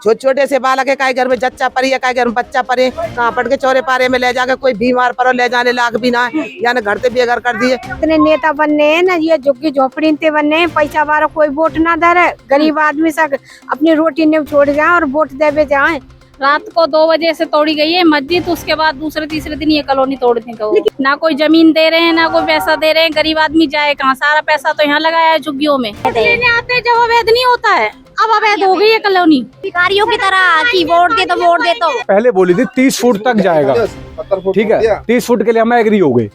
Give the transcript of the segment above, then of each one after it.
छोटे से बालक है, काय घर में जच्चा परी है, काय घर में बच्चा परे, कहाँ पट के चौरे पारे में ले जाके कोई बीमार परो ले जाने लाग भी ना है, यानी घर से बेघर कर दिए। इतने नेता बनने हैं ना, ये झुग्गी झोपड़ी बनने हैं, पैसा वाला कोई वोट ना धरे, गरीब आदमी सब अपनी रोटी ने छोड़ जाए और वोट देवे जाए। रात को 2 बजे से तोड़ी गई है मस्जिद, उसके बाद दूसरे तीसरे दिन ये कॉलोनी तोड़ दी। तो ना कोई जमीन दे रहे हैं, ना कोई पैसा दे रहे हैं, गरीब आदमी जाए कहाँ? सारा पैसा तो यहाँ लगाया है झुग्गियों में। लेने आते हैं जब अवैध नहीं होता है, अब अवैध हो गई है कॉलोनी। भिखारियों की तरह की वोट दे तो वोट दे तो। पहले बोली थी 30 फुट तक जाएगा, ठीक है, 30 फुट के लिए हम एग्री हो गए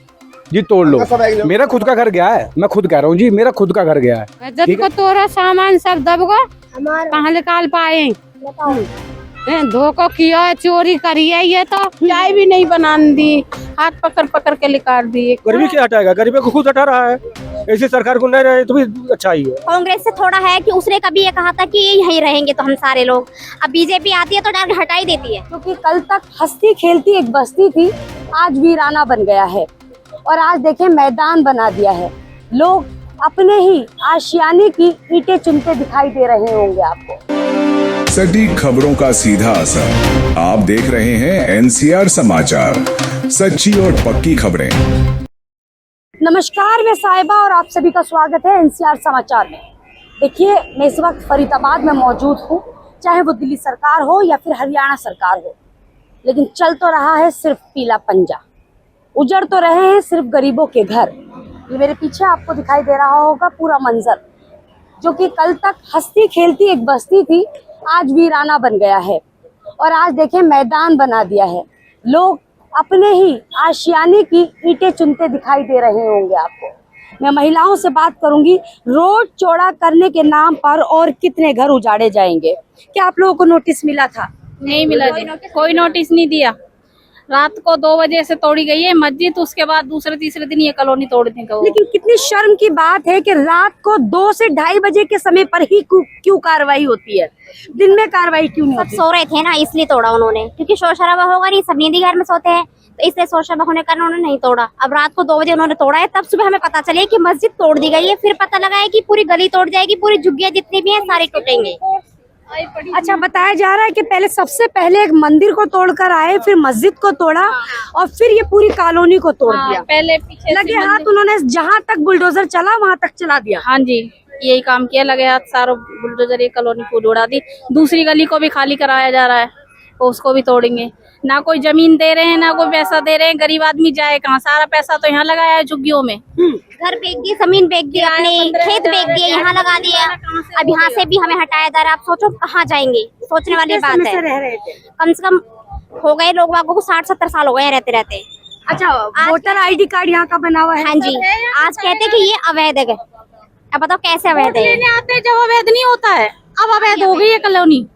जी, तोड़ लो। मेरा खुद का घर गया है, मैं खुद कह रहा हूँ जी, मेरा खुद का घर गया है। जब को तोरा सामान सब दब गो, कहाँ निकाल पाए? धोखा किया है, चोरी करी है, ये तो चाय भी नहीं बनाने दी, हाथ पकड़ पकड़ के निकाल दिए। गरीबी क्या हटाएगा? गरीबी को खुद हटा रहा है, ऐसी सरकार को ले रहे तो भी अच्छा ही है। कांग्रेस से थोड़ा है कि उसने कभी ये कहा था कि ये यहीं रहेंगे तो हम सारे लोग, अब बीजेपी आती है तो डायरेक्ट हटा ही देती है। क्योंकि कल तक हंसती खेलती एक बस्ती थी, आज वीराना बन गया है और आज देखें मैदान बना दिया है। लोग अपने ही आशियाने की ईंटें चुनते दिखाई दे रहे होंगे आपको। सटीक खबरों का सीधा असर। आप देख रहे हैं एनसीआर समाचार, सच्ची और पक्की खबरें। नमस्कार, मैं साहिबा और आप सभी का स्वागत है एनसीआर समाचार में। देखिए, मैं इस वक्त फरीदाबाद में मौजूद हूँ, चाहे वो दिल्ली सरकार हो या फिर हरियाणा सरकार हो, लेकिन चल तो रहा है सिर्फ पीला पंजा, उजड़ तो रहे हैं सिर्फ गरीबों के घर। ये मेरे पीछे आपको दिखाई दे रहा होगा पूरा मंजर, जो कि कल तक हंसती खेलती एक बस्ती थी, आज वीराना बन गया है और आज देखें मैदान बना दिया है। लोग अपने ही आशियाने की ईंटें चुनते दिखाई दे रहे होंगे आपको। मैं महिलाओं से बात करूंगी, रोड चौड़ा करने के नाम पर और कितने घर उजाड़े जाएंगे। क्या आप लोगों को नोटिस मिला था? नहीं मिला, कोई नोटिस नहीं दिया। रात को 2 बजे से तोड़ी गई है मस्जिद, उसके बाद दूसरे तीसरे दिन ये कॉलोनी तोड़ दी। लेकिन कितनी शर्म की बात है कि रात को 2 से 2:30 बजे के समय पर ही क्यों कार्रवाई होती है, दिन में कार्रवाई क्यों नहीं होती? सब सो रहे थे ना, इसलिए तोड़ा उन्होंने, क्योंकि शोर शराबा होगा नहीं, सब नींदी घर में सोते हैं, तो इसलिए शोर शराबा होने का उन्होंने नहीं तोड़ा। अब रात को 2 बजे उन्होंने तोड़ा है, तब सुबह हमें पता चले कि मस्जिद तोड़ दी गई है, फिर पता लगा है कि पूरी गली तोड़ जाएगी, पूरी झुग्गियां जितनी भी हैं सारी टूटेंगी। अच्छा, बताया जा रहा है कि पहले सबसे पहले एक मंदिर को तोड़कर आए, फिर मस्जिद को तोड़ा और फिर ये पूरी कॉलोनी को तोड़ दिया। पहले पीछे लगे हाथ उन्होंने जहाँ तक बुलडोजर चला वहाँ तक चला दिया। हाँ जी, यही काम किया, लगे हाथ सारा बुलडोजर ये कॉलोनी को उड़ा दी। दूसरी गली को भी खाली कराया जा रहा है, तो उसको भी तोड़ेंगे। ना कोई जमीन दे रहे हैं, ना कोई पैसा दे रहे हैं, गरीब आदमी जाए कहाँ? सारा पैसा तो यहाँ लगाया है झुग्गियों में। घर बेच दिए, जमीन बेच दी, अपने खेत बेच दिए, यहाँ लगा दिया। अब यहाँ से भी हमें हटाया जा रहा है। आप सोचो कहाँ जाएंगे, सोचने वाली बात है। रह रहे थे कम से कम हो गए लोग बागों को 60-70 साल हो गए रहते रहते। अच्छा, वोटर ID कार्ड यहाँ का बना हुआ है? हाँ जी, आज कहते कि ये अवैध है। अब बताओ कैसे अवैध है? लेने आते हैं जब अवैध नहीं होता है, अब अवैध हो गई है कॉलोनी।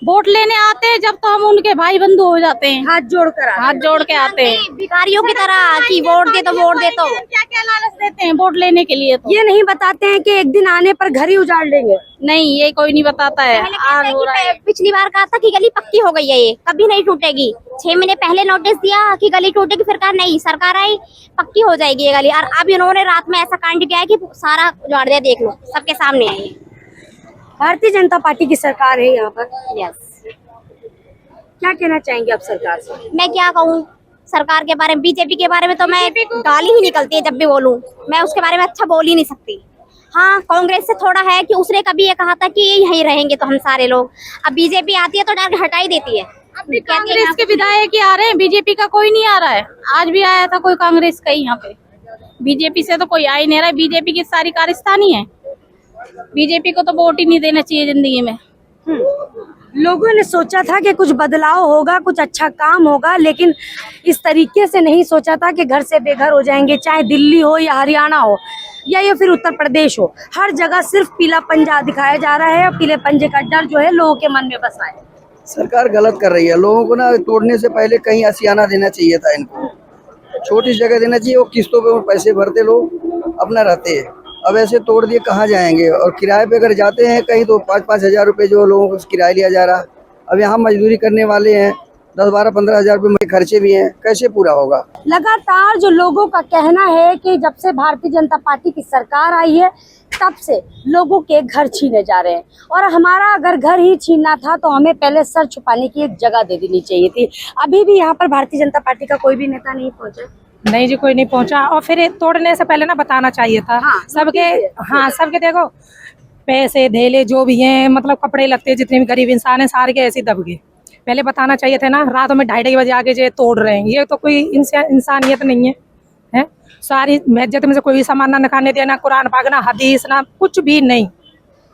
वोट लेने आते हैं जब तो हम उनके भाई बंधु हो जाते हैं, हाथ जोड़ के आते हैं। भिखारियों की तरह कि वोट दे तो वोट दे तो। क्या क्या लालच देते हैं वोट लेने के लिए? तो ये नहीं बताते हैं कि एक दिन आने पर घर ही उजाड़ लेंगे। नहीं, ये कोई नहीं बताता है। आज हो रहा है। पिछली बार कहा था कि गली पक्की हो गई है, ये कभी नहीं टूटेगी। 6 महीने पहले नोटिस दिया कि गली टूटेगी, फिर कहा नहीं, सरकार आई पक्की हो जाएगी ये गली। और अब इन्होंने रात में ऐसा कांड किया है कि सारा उजाड़ दिया, देख लो सबके सामने है। भारतीय जनता पार्टी की सरकार है यहाँ पर। यस, क्या कहना चाहेंगे आप सरकार से? मैं क्या कहूँ सरकार के बारे में, बीजेपी के बारे में तो मैं गाली ही निकलती है जब भी बोलूँ, मैं उसके बारे में अच्छा बोल ही नहीं सकती। हाँ, कांग्रेस से थोड़ा है कि उसने कभी ये कहा था कि ये यहीं रहेंगे तो हम सारे लोग, अब बीजेपी आती है तो डायरेक्ट हटा ही देती है। कांग्रेस के विधायक ही आ रहे हैं, बीजेपी का कोई नहीं आ रहा है। आज भी आया था कोई कांग्रेस का ही यहाँ पे, बीजेपी से तो कोई आ ही नहीं रहा है। बीजेपी की सारी कारस्तानी है, बीजेपी को तो वोट ही नहीं देना चाहिए जिंदगी में। लोगों ने सोचा था कि कुछ बदलाव होगा, कुछ अच्छा काम होगा, लेकिन इस तरीके से नहीं सोचा था कि घर से बेघर हो जाएंगे, चाहे दिल्ली हो या हरियाणा हो या फिर उत्तर प्रदेश हो। हर जगह सिर्फ पीला पंजा दिखाया जा रहा है और पीले पंजे का डर जो है लोगों के मन में बसा है। सरकार गलत कर रही है, लोगों को ना तोड़ने से पहले कहीं आशियाना देना चाहिए था, इनको छोटी जगह देना चाहिए। वो किस्तों पे पैसे भरते लोग अपना रहते हैं, अब ऐसे तोड़ दिए कहाँ जाएंगे? और किराए पे अगर जाते हैं कहीं तो 5-5 हज़ार रुपये जो लोगों को किराया लिया जा रहा। अब यहाँ मजदूरी करने वाले हैं, 10-12-15 हज़ार रुपये खर्चे भी हैं, कैसे पूरा होगा? लगातार जो लोगों का कहना है कि जब से भारतीय जनता पार्टी की सरकार आई है, तब से लोगों के घर छीने जा रहे हैं। और हमारा अगर घर ही छीनना था तो हमें पहले सर छुपाने की एक जगह दे देनी चाहिए थी। अभी भी यहाँ पर भारतीय जनता पार्टी का कोई भी नेता नहीं पहुंचा। नहीं जी, कोई नहीं पहुंचा। और फिर तोड़ने से पहले ना बताना चाहिए था। सबके देखो पैसे धेले जो भी हैं, मतलब कपड़े लगते हैं, जितने भी गरीब इंसान है सारे के ऐसे दब गए। पहले बताना चाहिए था ना, रातों में 2:30 बजे आके जो तोड़ रहे हैं, ये तो कोई इंसानियत नहीं है। सारी मस्जिद में से कोई भी सामान ना निकालने दिया, ना कुरान पाक, ना हदीस, ना कुछ भी नहीं।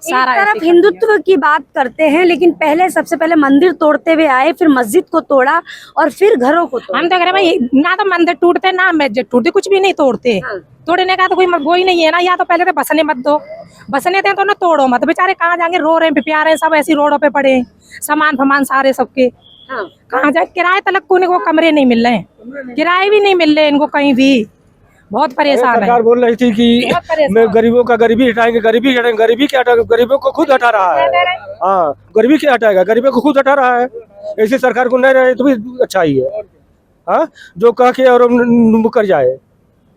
सारा एक तरफ हिंदुत्व की बात करते हैं, लेकिन सबसे पहले मंदिर तोड़ते हुए आए, फिर मस्जिद को तोड़ा और फिर घरों को तोड़ा। हम तो कह रहे भाई, ना तो मंदिर टूटते ना मस्जिद टूटते, कुछ भी नहीं तोड़ते। तोड़ने का तो कोई वो ही नहीं है ना। या तो पहले तो बसने मत दो, बसने दें तो ना तोड़ो मत। बेचारे कहाँ जाएंगे, रो रहे हैं, पिप्या रहे हैं, सब ऐसी रोडों पे पड़े हैं, सामान सारे सबके। कहाँ जाए, किराए तलक को इनको कमरे नहीं मिल रहे हैं, किराए भी नहीं मिल रहे इनको कहीं भी। बहुत परेशान है। सरकार बोल रही थी कि मैं गरीबों का गरीबी हटाएंगे, गरीबी हटाएंगे। गरीबी क्या हटाएगा? गरीबों को खुद हटा रहा है। हाँ, गरीबी क्या हटाएगा? गरीबों को खुद हटा रहा है। ऐसी सरकार को नहीं रहे तो भी अच्छा ही है। हाँ, जो कह के और मुकर जाए,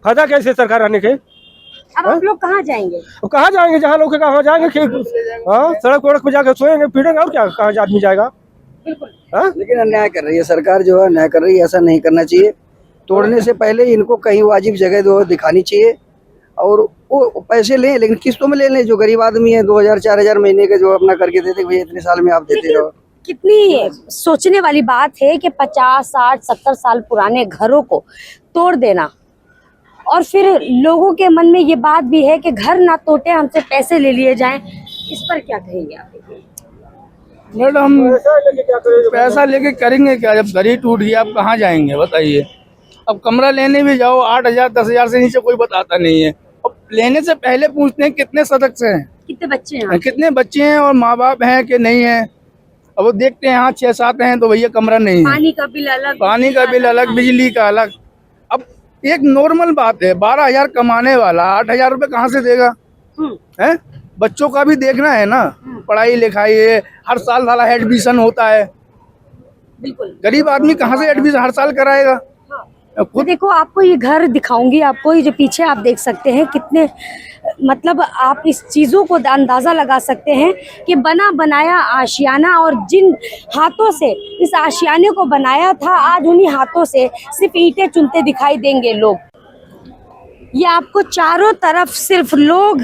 फायदा कैसे सरकार आने के? अब आप लोग कहाँ जाएंगे? कहाँ जाएंगे? जहाँ लोग कहाँ जाएंगे? हाँ, सड़क वड़क पे जाकर सोएंगे पीटेंगे, और क्या? कहाँ आदमी जाएगा? लेकिन अन्याय कर रही है सरकार, जो है अन्याय कर रही है। ऐसा नहीं करना चाहिए। तोड़ने से पहले इनको कहीं वाजिब जगह दिखानी चाहिए और वो पैसे लें, लेकिन किस्तों में ले लें। जो गरीब आदमी है 2000-4000 महीने के जो अपना करके देते, भैया इतने साल में आप देते रहो। कितनी सोचने वाली बात है कि 50, 60, 70 साल पुराने घरों को तोड़ देना। और फिर लोगों के मन में ये बात भी है कि घर ना टूटे, हमसे पैसे ले लिए जाएं। इस पर क्या कहेंगे आप? मैडम, पैसा लेके करेंगे क्या? जब घर ही टूट गया, आप कहाँ जाएंगे बताइए? अब कमरा लेने भी जाओ 8000, 10000 से नीचे कोई बताता नहीं है। अब लेने से पहले पूछते हैं कितने सदस्य हैं, कितने बच्चे हैं, कितने बच्चे हैं और माँ बाप हैं कि नहीं है। अब वो देखते हैं, हाँ 6-7 हैं तो भैया कमरा नहीं है। पानी का बिल अलग, बिजली का अलग। अब एक नॉर्मल बात है, 12,000 कमाने वाला 8,000 रुपये कहाँ से देगा? है, बच्चों का भी देखना है ना, पढ़ाई लिखाई है, हर साल साला एडमिशन होता है। बिल्कुल, गरीब आदमी कहाँ से एडमिशन हर साल कराएगा? तो देखो, आपको ये घर दिखाऊंगी, आपको ये जो पीछे आप देख सकते हैं, कितने मतलब आप इस चीज़ों को अंदाज़ा लगा सकते हैं कि बना बनाया आशियाना, और जिन हाथों से इस आशियाने को बनाया था, आज उन्हीं हाथों से सिर्फ ईंटें चुनते दिखाई देंगे लोग। ये आपको चारों तरफ सिर्फ लोग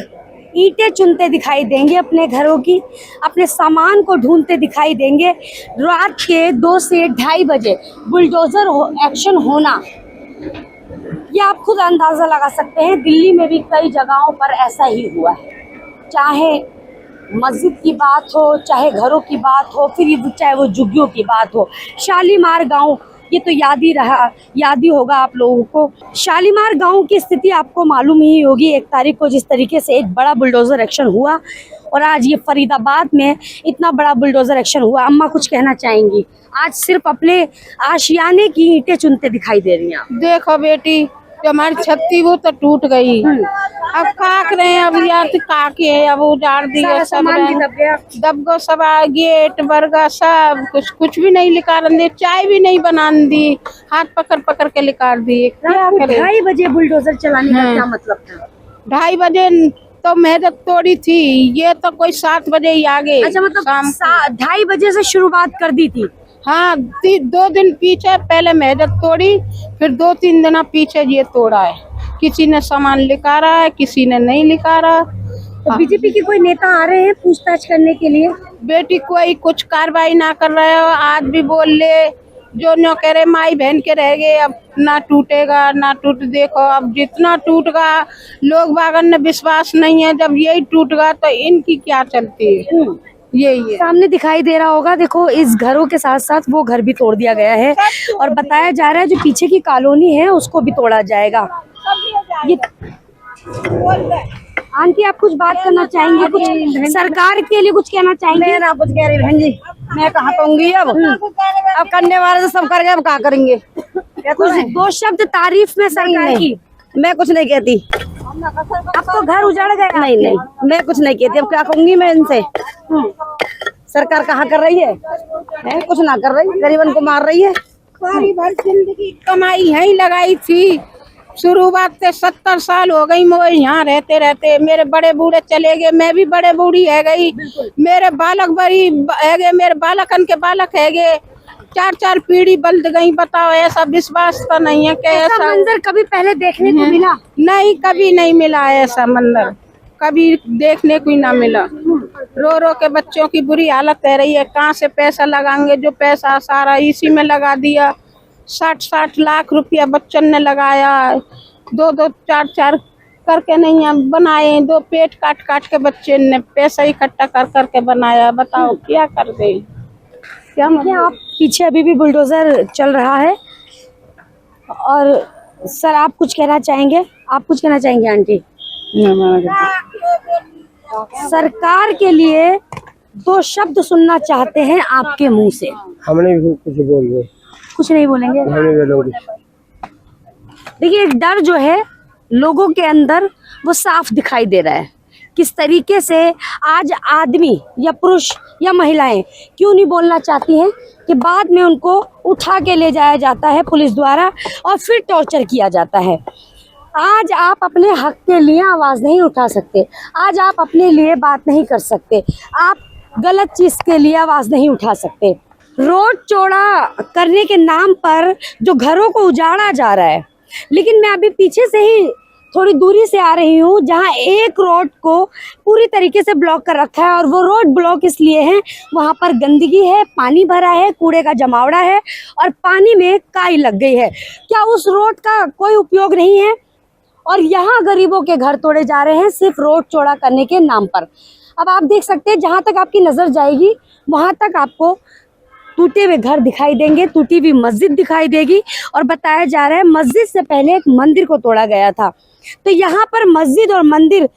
ईंटें चुनते दिखाई देंगे, अपने घरों की, अपने सामान को ढूंढते दिखाई देंगे। रात के 2 से 2:30 बजे बुलडोजर एक्शन होना, ये आप खुद अंदाज़ा लगा सकते हैं। दिल्ली में भी कई जगहों पर ऐसा ही हुआ है, चाहे मस्जिद की बात हो, चाहे घरों की बात हो, फिर चाहे वो झुग्गियों की बात हो। शालीमार गांव, ये तो याद ही होगा आप लोगों को। शालीमार गांव की स्थिति आपको मालूम ही होगी, 1 तारीख को जिस तरीके से एक बड़ा बुलडोजर एक्शन हुआ, और आज ये फरीदाबाद में इतना बड़ा बुलडोजर एक्शन हुआ। अम्मा कुछ कहना चाहेंगी? आज सिर्फ अपने आशियाने की ईंटें चुनते दिखाई दे रही हैं। देखो बेटी, जो हमारी छत थी वो तो टूट गई। अब काक रहे हैं, अब यार काके है, अब उजाड़ दिया, सब दब गो, सब गेट बरगा सब कुछ भी नहीं निकाल दी, चाय भी नहीं बनाने दी, हाथ पकड़ के निकाल दी। क्या करें? 2:30 बजे बुलडोजर चलाने का क्या मतलब था? 2:30 बजे तो मेहनत तोड़ी थी, ये तो कोई 7 बजे ही आ गए। अच्छा, मतलब 2:30 बजे से शुरुआत कर दी थी? हाँ, 2 दिन पीछे पहले मेहनत तोड़ी, फिर 2-3 दिन पीछे ये तोड़ा है। किसी ने सामान लिखा रहा है, किसी ने नहीं लिखा रहा। तो बीजेपी के कोई नेता आ रहे हैं पूछताछ करने के लिए? बेटी, कोई कुछ कार्रवाई ना कर रहे हो। आज भी बोल ले, जो न कह रहे माई बहन के रह गए, अब ना टूटेगा ना टूट। देखो, अब जितना टूट गया, लोग बागन ने विश्वास नहीं है, जब यही टूट गया तो इनकी क्या चलती है? यही है। सामने दिखाई दे रहा होगा, देखो इस घरों के साथ साथ वो घर भी तोड़ दिया गया है, और बताया जा रहा है जो पीछे की कॉलोनी है उसको भी तोड़ा जाएगा। ये आंटी, आप कुछ बात करना चाहेंगे? कुछ सरकार के लिए कुछ कहना चाहेंगे? मैं ना कुछ कह रही बहन जी, मैं कहाँ कहूँगी। अब करने वाले तो सब कर गए, अब क्या करेंगे? कुछ 2 शब्द तारीफ में सरकार की। मैं कुछ नहीं कहती। अब तो घर उजड़ गया। नहीं, मैं कुछ नहीं कहती। अब क्या कहूँगी मैं इनसे? सरकार कहाँ कर रही है? कुछ ना कर रही, गरीबन को मार रही है। सारी भर जिंदगी कमाई है ही लगाई थी, शुरुआत से 70 साल हो गई मैं यहाँ रहते रहते। मेरे बड़े बूढ़े चले गए, मैं भी बड़े बूढ़ी है गई, मेरे बालक बड़ी है गए, मेरे बालकन के बालक है गए, 4-4 पीढ़ी बदल गई। बताओ, ऐसा विश्वास तो नहीं है कि ऐसा मंजर कभी पहले देखने को मिला? नहीं, कभी नहीं मिला ऐसा मंदिर, कभी देखने को ही ना मिला। रो रो के बच्चों की बुरी हालत है रही है। कहाँ से पैसा लगाएंगे? जो पैसा सारा इसी में लगा दिया। 60-60 लाख रुपया बच्चन ने लगाया, 2-2, 4-4 करके नहीं हम बनाए, 2 पेट काट काट के बच्चे ने पैसा इकट्ठा कर करके बनाया। बताओ क्या कर दे। क्या देखिए, आप पीछे अभी भी बुलडोजर चल रहा है। और सर, आप कुछ कहना चाहेंगे? आप कुछ कहना चाहेंगे आंटी? सरकार के लिए 2 शब्द सुनना चाहते हैं आपके मुंह से। हमने भी कुछ बोल रहे, कुछ नहीं बोलेंगे? देखिए, एक डर जो है लोगों के अंदर वो साफ दिखाई दे रहा है। किस तरीके से आज आदमी या पुरुष या महिलाएं क्यों नहीं बोलना चाहती हैं कि बाद में उनको उठा के ले जाया जाता है पुलिस द्वारा और फिर टॉर्चर किया जाता है। आज आप अपने हक के लिए आवाज़ नहीं उठा सकते, आज आप अपने लिए बात नहीं कर सकते, आप गलत चीज़ के लिए आवाज़ नहीं उठा सकते। रोड चौड़ा करने के नाम पर जो घरों को उजाड़ा जा रहा है, लेकिन मैं अभी पीछे से ही थोड़ी दूरी से आ रही हूँ जहाँ एक रोड को पूरी तरीके से ब्लॉक कर रखा है। और वो रोड ब्लॉक इसलिए है, वहाँ पर गंदगी है, पानी भरा है, कूड़े का जमावड़ा है और पानी में काई लग गई है। क्या उस रोड का कोई उपयोग नहीं है? और यहाँ गरीबों के घर तोड़े जा रहे हैं सिर्फ रोड चौड़ा करने के नाम पर। अब आप देख सकते हैं, जहाँ तक आपकी नज़र जाएगी वहाँ तक आपको टूटे हुए घर दिखाई देंगे, टूटी हुई मस्जिद दिखाई देगी। और बताया जा रहा है मस्जिद से पहले एक मंदिर को तोड़ा गया था। तो यहाँ पर मस्जिद और मंदिर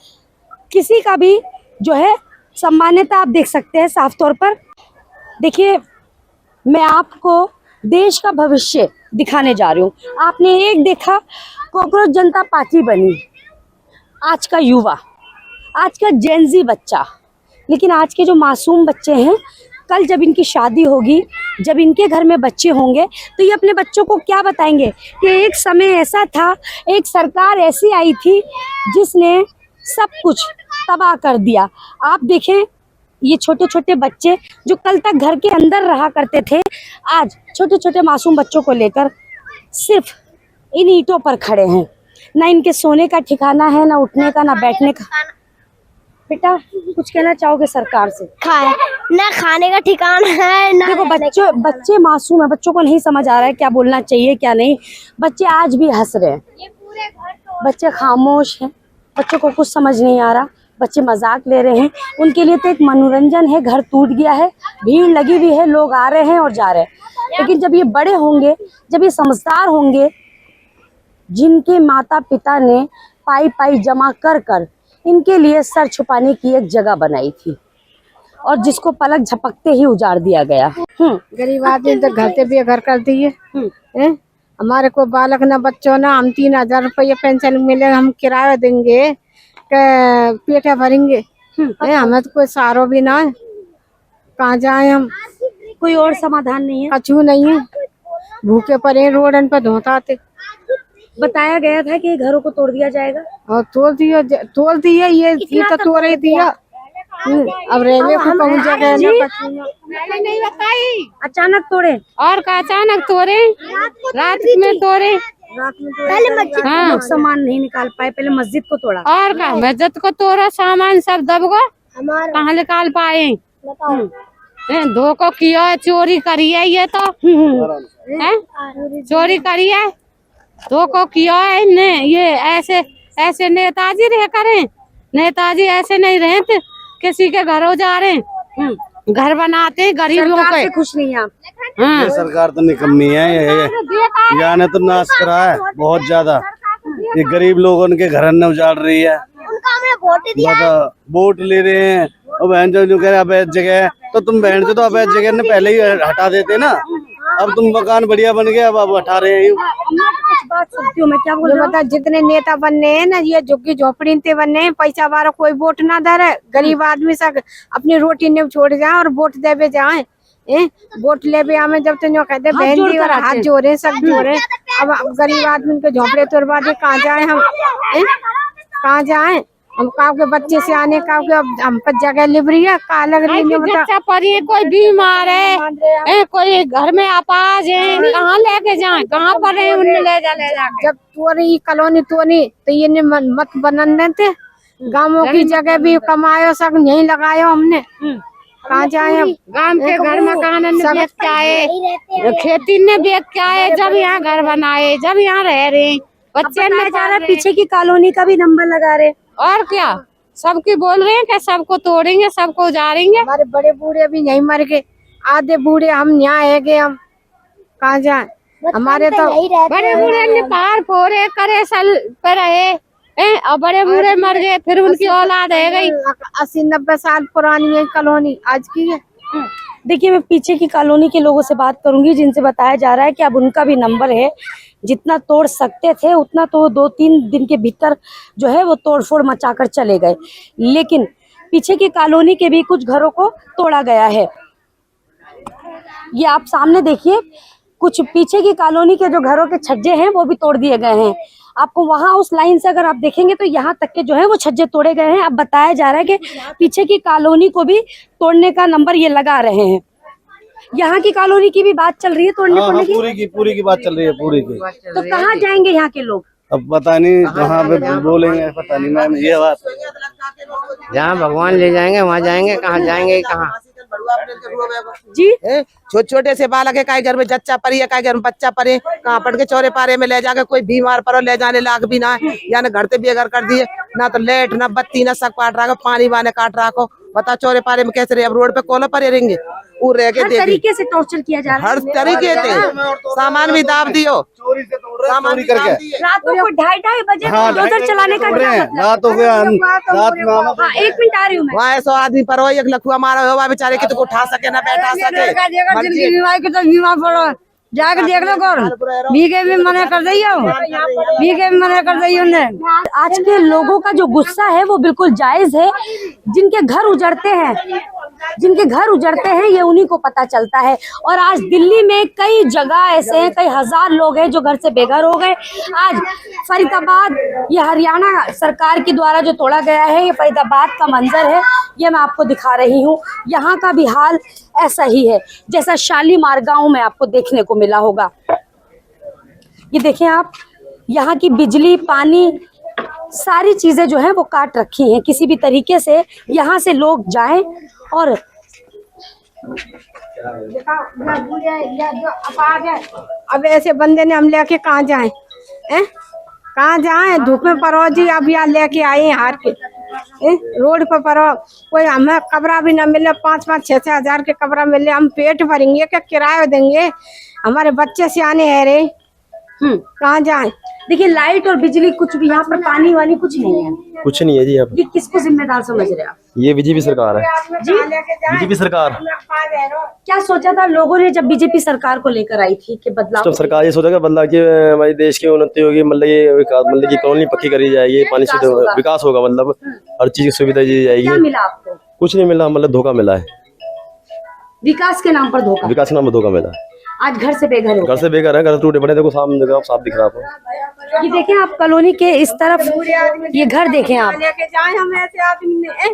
किसी का भी जो है सम्मान्यता आप देख सकते हैं साफ तौर पर। देखिए, मैं आपको देश का भविष्य दिखाने जा रही हूँ। आपने एक देखा, कॉकरोच जनता पार्टी बनी, आज का युवा, आज का जेनजी बच्चा। लेकिन आज के जो मासूम बच्चे हैं, कल जब इनकी शादी होगी, जब इनके घर में बच्चे होंगे, तो ये अपने बच्चों को क्या बताएंगे कि एक समय ऐसा था, एक सरकार ऐसी आई थी जिसने सब कुछ तबाह कर दिया। आप देखें, ये छोटे छोटे बच्चे जो कल तक घर के अंदर रहा करते थे, आज छोटे छोटे मासूम बच्चों को लेकर सिर्फ इन ईंटों पर खड़े हैं। ना इनके सोने का ठिकाना है, ना उठने का, ना बैठने का। बेटा, कुछ कहना चाहोगे सरकार से? ना खाने का ठिकाना है ना। देखो, बच्चे मासूम है, बच्चों को नहीं समझ आ रहा है क्या बोलना चाहिए क्या नहीं। बच्चे आज भी हंस रहे हैं, बच्चे खामोश हैं, बच्चों को कुछ समझ नहीं आ रहा, बच्चे मजाक ले रहे हैं। उनके लिए तो एक मनोरंजन है, घर टूट गया है, भीड़ लगी हुई है, लोग आ रहे हैं और जा रहे हैं। लेकिन जब ये बड़े होंगे, जब ये समझदार होंगे, जिनके माता पिता ने पाई पाई जमा कर कर इनके लिए सर छुपाने की एक जगह बनाई थी और जिसको पलक झपकते ही उजाड़ दिया गया। गरीब आदमी तो घर से बेघर कर दिए। हमारे को बालक ना बच्चों ना, हम 3000 रुपये पेंशन मिले, हम किराया देंगे, पेटा भरेंगे, हमें तो कोई सहारा भी ना है, कहाँ जाए हम? कोई और समाधान नहीं है? कछु नहीं है, भूखे पड़े रोडन पर धोताते। बताया गया था कि घरों को तोड़ दिया जाएगा और तोड़ दिया ये तो तोड़ दिया। अब रेलवे को पहुँच गए नहीं बताई, अचानक तोड़े। और का अचानक तोड़े, रात में तोड़े, हाँ, सामान नहीं निकाल पाए, पहले मस्जिद को तोड़ा। और का मस्जिद को तोड़ा, सामान सब दब गया, कहाँ निकाल पाए? धोखा किया है, चोरी करी है, ये तो चोरी करी है, धोखा किया है ने। ये ऐसे नेताजी रह करें, नेताजी ऐसे नहीं रहे थे, किसी के घरों जा रहे हैं, घर बनाते गरीबों के। खुश नहीं आप? ये सरकार तो निकम्मी है, यहाँ ने तो नाश करा है बहुत ज्यादा। ये गरीब लोगों के घर न उजाड़ रही है, वोट ले रहे हैं। और बहन जो कह रहे अवैध जगह है, तो तुम बहन से तो अवैध जगह ने पहले ही हटा देते ना। अब तुम मकान बढ़िया बन गया, अब हटा रहे हैं। बात सुनती हूँ मैं, क्या बोल रहा हूँ? जितने नेता बनने हैं ना, ये झुग्गी झोपड़ी ते बनने हैं, पैसा वाला कोई वोट ना धरे, गरीब आदमी सब अपनी रोटी ने छोड़ जाए और वोट देवे जाए। वोट ले भी हमें जब तो कहते बहन जी और हाथ जोड़े, सब जोड़े, अब गरीब आदमी के झोंपड़े तोड़वा दे, कहाँ जाए हम, कहाँ जाए हम? काव के बच्चे से आने काव के अब हम पर जगह लिब रही है, कहाँ लग रही है बता। कोई बीमार है, कोई घर में आपाज है, कहाँ लेके जाए, कहाँ पर है उन्हें ले जा जब तोड़ी कॉलोनी तोड़ी तो ये मत बनन देते। गाँवों की जगह भी कमायो सब यहीं लगायो हमने, कहाँ जाए हम? गांव के घर मकान सब बेच आए, खेती ने बेच आए, जब यहाँ घर बनाए, जब यहाँ रह रहे बच्चे न जा रहे। पीछे की कॉलोनी का भी नंबर लगा रहे, और क्या सबकी बोल रहे हैं कि सबको तोड़ेंगे, सबको उजाड़ेंगे। हमारे बड़े बूढ़े भी यहीं मर गए, आधे बूढ़े हम यहाँ है गए, हम कहाँ जाए? हमारे तो बड़े बूढ़े ने पहाड़ फोड़े करे सल पे रहे और बड़े बूढ़े मर गए, फिर उनकी औलाद रह गई। 80-90 साल पुरानी है कॉलोनी आज की है। देखिए मैं पीछे की कॉलोनी के लोगों से बात करूंगी, जिनसे बताया जा रहा है कि अब उनका भी नंबर है, जितना तोड़ सकते थे उतना तो 2-3 दिन के भीतर जो है वो तोड़फोड़ मचाकर चले गए, लेकिन पीछे की कॉलोनी के भी कुछ घरों को तोड़ा गया है। ये आप सामने देखिए, कुछ पीछे की कॉलोनी के जो घरों के छज्जे हैं वो भी तोड़ दिए गए हैं। आपको वहां उस लाइन से अगर आप देखेंगे तो यहाँ तक के जो है वो छज्जे तोड़े गए हैं। अब बताया जा रहा है कि पीछे की कॉलोनी को भी तोड़ने का नंबर ये लगा रहे हैं। यहाँ की कॉलोनी की भी बात चल रही है तोड़ने की, पूरी की बात चल रही है, पूरी की। तो कहाँ जाएंगे यहाँ के लोग? अब पता नहीं कहाँ पे बोलेंगे, पता नहीं मैम, ये बात जहाँ भगवान ले जाएंगे वहाँ जाएंगे, कहाँ जाएंगे कहाँ जी? छोटे छोटे से बालक है, घर में जच्चा परी है, घर में बच्चा परे, कहाँ पट के चौरे पारे में ले जाके कोई बीमार पड़ो ले जाने लाग भी ना है, या न घर से बेघर कर दिए, ना तो लेट ना बत्ती ना सक काट रहा, पानी वाने काट रहा। बता चौरे पारे में कैसे रहे? अब रोड पे कोला परे रहेंगे, पूरे हर तरीके से टॉर्चर किया जा रहा है, हर तरीके से सामान भी दाब दियो, सामान भी दाब दिए। रात को 2:30 बजे बुलडोजर चलाने का क्या मतलब? रात हो गया, रात में 1 मिनट आ रही हूँ मैं। वहाँ 100 आदमी पर हो, एक लखुआ मारा हुआ बेचारे की तो उठा सके ना बैठा सके। बीमार पड़ो जाके देख लो कौन बीके भी मना कर दिया, बीके भी मना कर दिया उन्हें। आज के लोगों का जो गुस्सा है वो बिल्कुल जायज है। जिनके घर उजड़ते हैं ये उन्हीं को पता चलता है। और आज दिल्ली में कई जगह ऐसे हैं, कई हजार लोग हैं जो घर से बेघर हो गए। आज फरीदाबाद, ये हरियाणा सरकार के द्वारा जो तोड़ा गया है, ये फरीदाबाद का मंजर है, ये मैं आपको दिखा रही हूँ। यहाँ का भी हाल ऐसा ही है जैसा शालीमार गांव में आपको देखने को मिला होगा। ये देखें आप, यहाँ की बिजली, पानी, सारी चीजें जो हैं वो काट रखी हैं। किसी भी तरीके से यहाँ से लोग जाएं और अब ऐसे बंदे ने हम लेके कहाँ जाएं? कहाँ जाएं? धूप में परो जी, अब यहाँ लेके आए हार के रोड पर परो, कोई हमें कमरा भी ना मिले, 5-5, 6-6 हजार के कमरा मिले, हम पेट भरेंगे क्या किराया देंगे? हमारे बच्चे सियाने है रे, कहाँ जाएं? देखिए लाइट और बिजली कुछ भी, यहाँ पर पानी वानी कुछ नहीं है, कुछ नहीं है जी। अब ये किसको जिम्मेदार समझ रहे हैं आप? ये बीजेपी सरकार है जी, बीजेपी सरकार। क्या सोचा था लोगों ने जब बीजेपी सरकार को लेकर आई थी कि बदलाव? तो सरकार ये सोचेगा बदलाव की हमारे देश की उन्नति होगी, मतलब ये विकास, मतलब की कॉलोनी पक्की करी जाएगी, पानी से विकास होगा, मतलब हर चीज की सुविधा दी जाएगी। क्या मिला आपको? कुछ नहीं मिला, मतलब धोखा मिला है। विकास के नाम पर धोखा? विकास के नाम पर धोखा मिला। आज घर से बेघर हो, घर से बेघर है, घर टूटे पड़े, देखो सामने देखो, साफ दिख रहा है आपको। ये देखें आप कॉलोनी के इस तरफ, ये घर देखें आप। लेके जाए हम ऐसे आदमी ने,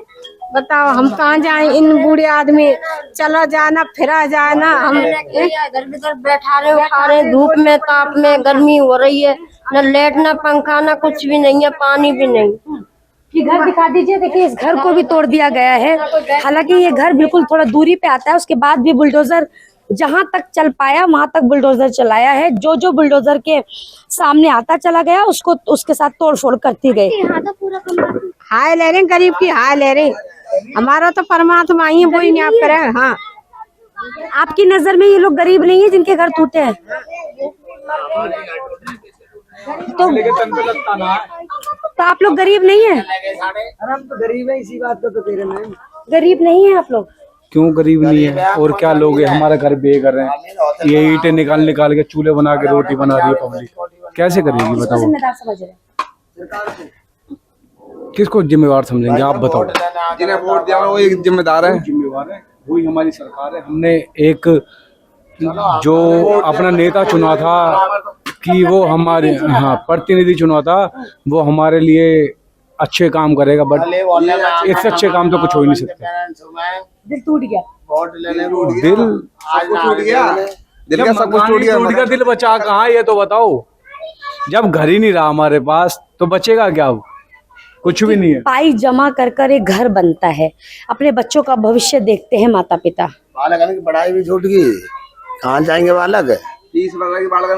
बताओ हम कहाँ जाएं? इन बूढ़े आदमी चला जाना फिरा जाना, हम इधर उधर बैठा रहे खा रहे, धूप में ताप में गर्मी हो रही है, न लाइट न पंखा न कुछ भी नहीं है, पानी भी नहीं। ये घर दिखा दीजिए। देखिए इस घर को भी तोड़ दिया गया है, हालांकि ये घर बिल्कुल थोड़ा दूरी पे आता है, उसके बाद भी बुलडोजर जहां तक चल पाया वहां तक बुलडोजर चलाया है। जो बुलडोजर के सामने आता चला गया उसको उसके साथ तोड़फोड़ करती गई। हाय ले रहे गरीब की, हाय ले रहे, हमारा तो परमात्मा ही है, वही न्याय करे। हाँ, आपकी नजर में ये लोग गरीब नहीं है जिनके घर टूटे हैं? तो आप लोग गरीब नहीं है? हम तो गरीब है, इसी बात को तो कह रहे हैं। गरीब नहीं है आप लोग? क्यों गरीब नहीं है? और क्या लोग है? हमारा घर बेघर है, ये ईंटें निकाल के चूल्हे बना के रोटी बना रही है पब्लिक, कैसे करेगी बताओ? जिम्मेदार समझ रहे? किसको जिम्मेवार समझेंगे आप बताओ? जिन्हें वोट दिया वो एक जिम्मेदार है, जिम्मेवार है, वही हमारी सरकार है। हमने एक जो अपना नेता चुना था कि वो हमारे प्रतिनिधि चुना था, वो हमारे लिए अच्छे काम करेगा, बट इससे अच्छे काम तो कुछ हो ही नहीं सकते। दिल टूट गया। दिल का सब कुछ टूट गया। दिल बचा कहाँ, ये तो बताओ। जब घर ही नहीं रहा हमारे पास तो बचेगा क्या? अब कुछ भी नहीं है। पाई जमा कर कर एक घर बनता है, अपने बच्चों का भविष्य देखते हैं माता पिता। बालक की पढ़ाई भी छूट गई, कहाँ जाएंगे बालक?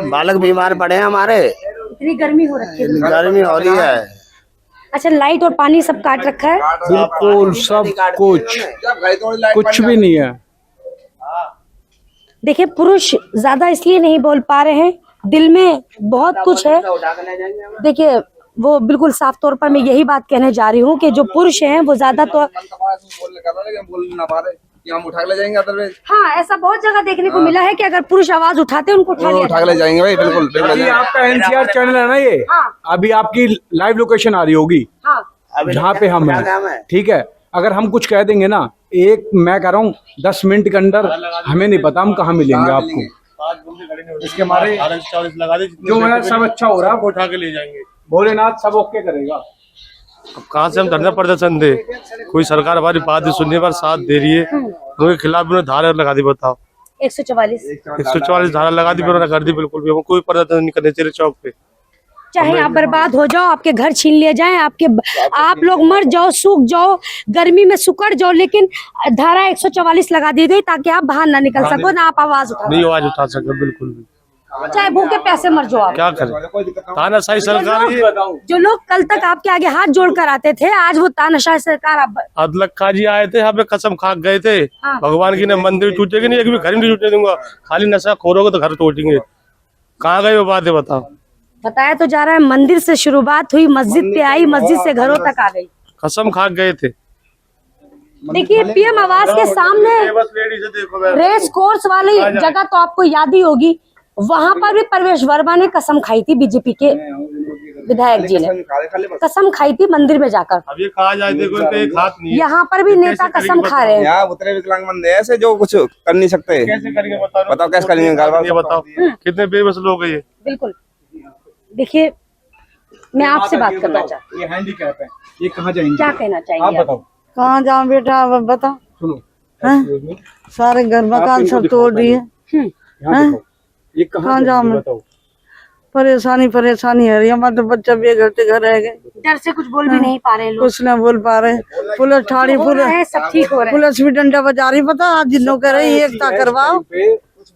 बालक बीमार पड़े हैं हमारे, इतनी गर्मी हो रखी है। गर्मी हो रही है। अच्छा, लाइट और पानी सब काट रखा है? बिल्कुल सब कुछ भी नहीं है। देखिए, पुरुष ज्यादा इसलिए नहीं बोल पा रहे हैं, दिल में बहुत कुछ है। देखिए, वो बिल्कुल साफ तौर पर मैं यही बात कहने जा रही हूँ कि जो पुरुष हैं वो ज्यादा तो हम उठा ले जाएंगे। हाँ, ऐसा बहुत जगह देखने को मिला है कि अगर पुरुष आवाज उठाते हैं उनको उठा ले जाएंगे भाई। बिल्कुल आपका एनसीआर चैनल है ना ये? अभी आपकी लाइव लोकेशन आ रही होगी जहाँ पे हम हैं, ठीक है? अगर हम कुछ कह देंगे ना, मैं कह रहा हूँ 10 मिनट के अंदर हमें नहीं पता हम कहाँ मिलेंगे आपको। इसके मारे जो है सब अच्छा हो रहा है, वो उठा के ले जाएंगे। भोलेनाथ सब ओके करेगा। अब कहाँ से हम धरना प्रदर्शन दे? कोई सरकार हमारी बात सुनने पर साथ दे रही है, उनके खिलाफ उन्होंने धारा लगा दी। बताओ, 144 धारा लगा दी, उन्होंने कर दी। बिल्कुल भी कोई प्रदर्शन नहीं करने चाहिए चौक पे। चाहे आप बर्बाद हो जाओ, आपके घर छीन लिए जाएं, आप लोग मर जाओ, सूख जाओ, गर्मी में सुकड़ जाओ, लेकिन धारा 144 लगा दी गई ताकि आप बाहर ना निकल सको, ना आप आवाज उठा सके। बिल्कुल भी, चाहे भूखे प्यासे मर जाओ आप। क्या करें? तानाशाही सरकार। जो लोग कल तक आपके आगे हाथ जोड़कर आते थे, आज वो तानाशाही सरकार। अदलक काजी आए थे, हमें कसम खा गए थे, भगवान की ने मंदिर टूटेगी नहीं, एक भी घर नहीं टूटने दूंगा, खाली नशा खोरोगे तो घर तोड़ेंगे। कहाँ गए वो बातें? बताओ। बताया तो जा रहा है, मंदिर से शुरुआत हुई, मस्जिद पे आई, मस्जिद से घरों तक आ गई। कसम खा गए थे। देखिए, पीएम आवास के सामने रेस कोर्स वाली जगह तो आपको याद ही होगी, वहां पर भी परवेश वर्मा ने कसम खाई थी, बीजेपी के विधायक जी ने कसम खाई थी मंदिर में जाकर। अब ये कहा जाए नहीं, यहाँ पर भी नेता कसम खा रहे हैं। यहाँ उतरे विकलांग बंदे ऐसे जो कुछ कर नहीं सकते। कैसे करेंगे? बताओ कैसे करेंगे? बताओ कितने बेबस लोग हैं ये। बिल्कुल। देखिए, मैं आपसे बात करना चाहती हूँ, ये हैंडीकैप है, ये कहाँ जाएंगे? क्या कहना चाहिए आप? बताओ कहाँ जाऊँ बेटा, बताओ। सुनो, सारे घर मकान सब तोड़ दिए, ये कहाँ जाऊँ? परेशानी है रही, हमारे तो बच्चा भी घर से घर रह गए, डर से कुछ बोल भी नहीं पा रहे लोग। कुछ ना बोल पा रहे। पुलिस ठाड़ी सब ठीक हो रहा है। पुलिस भी डंडा बजा रही, पता आज जिन्हों कह रही एकता करवाओ।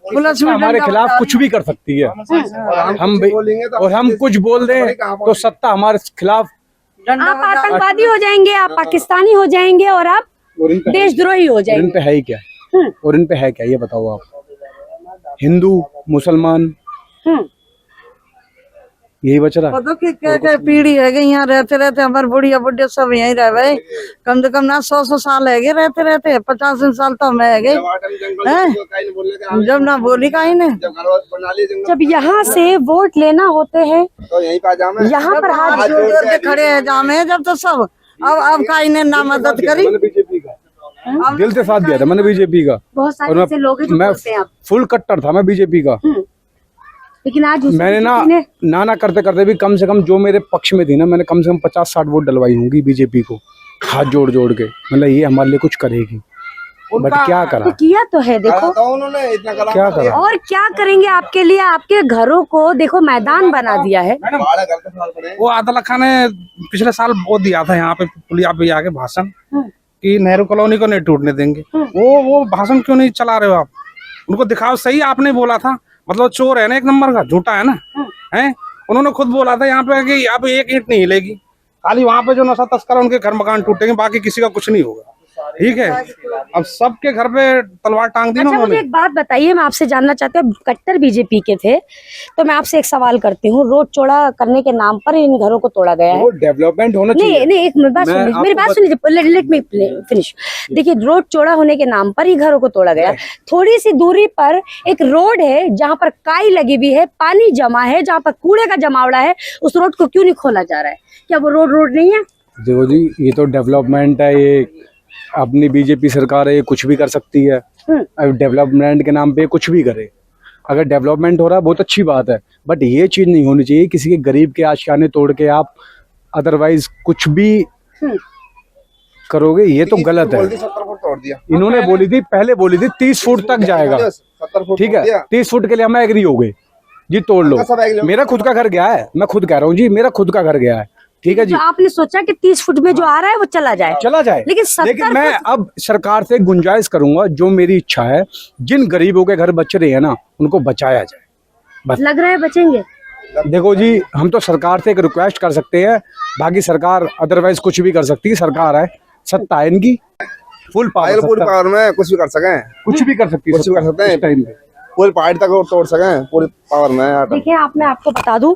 पुलिस भी हमारे खिलाफ कुछ भी कर सकती है, हम कुछ बोल दें तो सत्ता हमारे खिलाफ। आप आतंकवादी हो जाएंगे, आप पाकिस्तानी हो जाएंगे और आप देशद्रोही हो जाएंगे। इन पे है ही क्या? और इन पे है क्या, ये बताओ आप? हिंदू मुसलमान यही बच रहा। पता कि क्या पीढ़ी है गई यहाँ रहते रहते, हमारे बुढ़िया बुढ़िया सब यहीं रह गए, कम से कम ना 100 साल है गए रहते रहते, 50 साल तो हम है गए, जब ना बोली का ही ने। जब यहाँ से वोट लेना होते हैं तो यहीं पर जामे, यहाँ पर हाथ जोड़ के खड़े हैं जामे, जब तो सब अब का इन्हें ना मदद करी। दिल से साथ दिया था मैंने बीजेपी का, बहुत सारे ऐसे लोग हैं जो बोलते हैं आप। फुल कट्टर था मैं बीजेपी का, लेकिन आज मैंने ना करते करते भी कम से कम जो मेरे पक्ष में थी ना, मैंने कम से कम 50-60 वोट डलवाई होंगी बीजेपी को, हाथ जोड़ जोड़ के, मतलब ये हमारे लिए कुछ करेगी। बट क्या करा? किया तो है, देखो उन्होंने इतना करा, क्या करा और क्या करेंगे आपके लिए? आपके घरों को देखो मैदान बना दिया है। वो अदलखा ने पिछले साल वो दिया था यहाँ पे पुलिया पे आके भाषण कि नेहरू कॉलोनी को नहीं टूटने देंगे। वो भाषण क्यों नहीं चला रहे हो आप? उनको दिखाओ सही, आपने बोला था, मतलब चोर है ना, एक नंबर का झूठा है ना, है। उन्होंने खुद बोला था यहाँ पे कि यहाँ पे एक ईंट नहीं हिलेगी, खाली वहाँ पे जो नशा तस्कर उनके घर मकान टूटेंगे, बाकी किसी का कुछ नहीं होगा। ठीक है, अब सबके घर पे तलवार टांग दी ना उन्होंने। मुझे एक बात बताइए, मैं आपसे जानना चाहती हूँ, कट्टर बीजेपी के थे तो मैं आपसे एक सवाल करती हूँ, रोड चौड़ा करने के नाम पर इन घरों को तोड़ा गया है। डेवलपमेंट होना चाहिए। नहीं, एक बात सुनिए, मेरी बात सुनिए, लेट मी फिनिश। देखिए, रोड चौड़ा होने के नाम पर ही घरों को तोड़ा गया है। थोड़ी सी दूरी पर एक रोड है जहाँ पर काई लगी हुई है, पानी जमा है, जहाँ पर कूड़े का जमावड़ा है, उस रोड को क्यों नहीं खोला जा रहा है? क्या वो रोड नहीं है? देखो जी, ये तो डेवलपमेंट है, ये अपनी बीजेपी सरकार है, ये कुछ भी कर सकती है। अब डेवलपमेंट के नाम पे कुछ भी करे, अगर डेवलपमेंट हो रहा है बहुत अच्छी बात है, बट ये चीज़ नहीं होनी चाहिए किसी के गरीब के आशियाने तोड़ के आप अदरवाइज कुछ भी करोगे, ये तो गलत है। 70 फुट तोड़ दिया इन्होंने बोली थी, पहले बोली थी 30 फुट तक जाएगा, 70 फुट ठीक है, 30 फुट के लिए हम एग्री हो गए जी, तोड़ लो। मेरा खुद का घर गया है, मैं खुद कह रहा हूँ जी, मेरा खुद का घर गया है, ठीक है जी। तो आपने सोचा कि 30 फुट में जो आ रहा है वो चला जाए, लेकिन मैं अब सरकार से गुंजाइश करूंगा, जो मेरी इच्छा है, जिन गरीबों के घर बच रहे हैं ना, उनको बचाया जाए बस। लग रहा है बचेंगे? देखो जी, हम तो सरकार से एक रिक्वेस्ट कर सकते हैं, बाकी सरकार अदरवाइज कुछ भी कर सकती है, सरकार है, सत्ता है इनकी, फुल पावर में कुछ भी कर सकें, कुछ भी कर सकती है, कुछ भी कर सकते हैं, टाइम पे पूरी पहाड़ी तक तोड़ सकें, पूरी पावर में। देखिए मैं आपको बता दूं,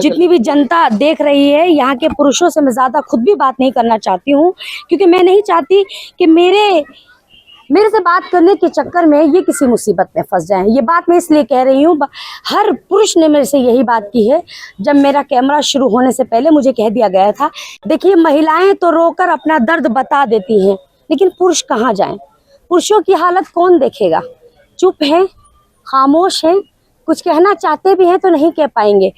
जितनी भी जनता देख रही है, यहाँ के पुरुषों से मैं ज्यादा खुद भी बात नहीं करना चाहती हूँ, क्योंकि मैं नहीं चाहती कि मेरे से बात करने के चक्कर में ये किसी मुसीबत में फंस जाएं। ये बात मैं इसलिए कह रही हूँ, हर पुरुष ने मेरे से यही बात की है। जब मेरा कैमरा शुरू होने से पहले मुझे कह दिया गया था, देखिए महिलाएं तो रोकर अपना दर्द बता देती हैं, लेकिन पुरुष कहाँ जाएं? पुरुषों की हालत कौन देखेगा? चुप हैं, खामोश हैं, कुछ कहना चाहते भी हैं तो नहीं कह पाएंगे,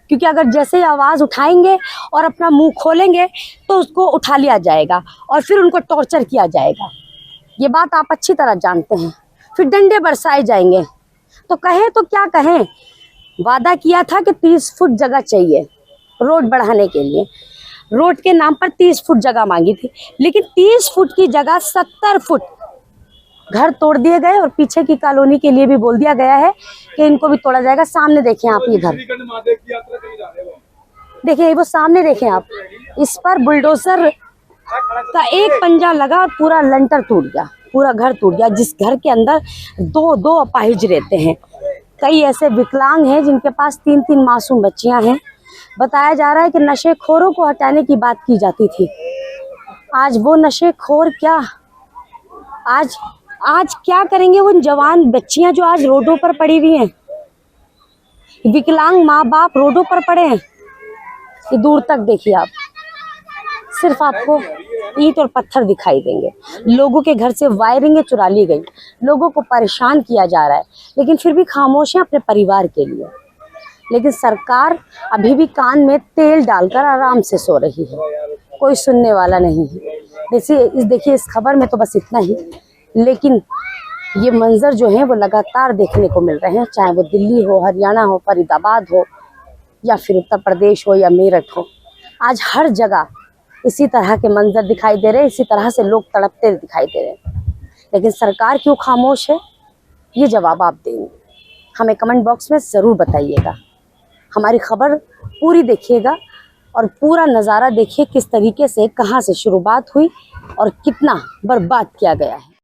क्योंकि अगर जैसे आवाज़ उठाएंगे और अपना मुंह खोलेंगे तो उसको उठा लिया जाएगा और फिर उनको टॉर्चर किया जाएगा। ये बात आप अच्छी तरह जानते हैं। फिर डंडे बरसाए जाएंगे, तो कहें तो क्या कहें। वादा किया था कि 30 फुट जगह चाहिए रोड बढ़ाने के लिए, रोड के नाम पर 30 फुट जगह मांगी थी, लेकिन 30 फुट की जगह 70 फुट घर तोड़ दिए गए और पीछे की कॉलोनी के लिए भी बोल दिया गया है कि इनको भी तोड़ा जाएगा। सामने देखें आप, ये घर देखिए, वो सामने देखें आप, इस पर बुलडोजर का एक पंजा लगा, पूरा लंटर टूट गया, पूरा घर टूट गया। जिस घर के अंदर दो अपाहिज रहते हैं, कई ऐसे विकलांग हैं जिनके पास 3 मासूम बच्चियां हैं। बताया जा रहा है कि नशेखोरों को हटाने की बात की जाती थी। आज वो नशेखोर क्या, आज क्या करेंगे वो जवान बच्चियां जो आज रोडों पर पड़ी हुई हैं? विकलांग माँ बाप रोडों पर पड़े हैं। ये दूर तक देखिए आप, सिर्फ आपको ईंट और पत्थर दिखाई देंगे। लोगों के घर से वायरिंगें चुरा ली गई, लोगों को परेशान किया जा रहा है, लेकिन फिर भी खामोश है अपने परिवार के लिए। लेकिन सरकार अभी भी कान में तेल डालकर आराम से सो रही है, कोई सुनने वाला नहीं है। देखिए इस खबर में तो बस इतना ही, लेकिन ये मंजर जो है वो लगातार देखने को मिल रहे हैं, चाहे वो दिल्ली हो, हरियाणा हो, फरीदाबाद हो, या फिर उत्तर प्रदेश हो, या मेरठ हो। आज हर जगह इसी तरह के मंजर दिखाई दे रहे हैं, इसी तरह से लोग तड़पते दिखाई दे रहे हैं। लेकिन सरकार क्यों खामोश है, ये जवाब आप देंगे, हमें कमेंट बॉक्स में ज़रूर बताइएगा। हमारी खबर पूरी देखिएगा और पूरा नज़ारा देखिए, किस तरीके से, कहाँ से शुरुआत हुई और कितना बर्बाद किया गया है।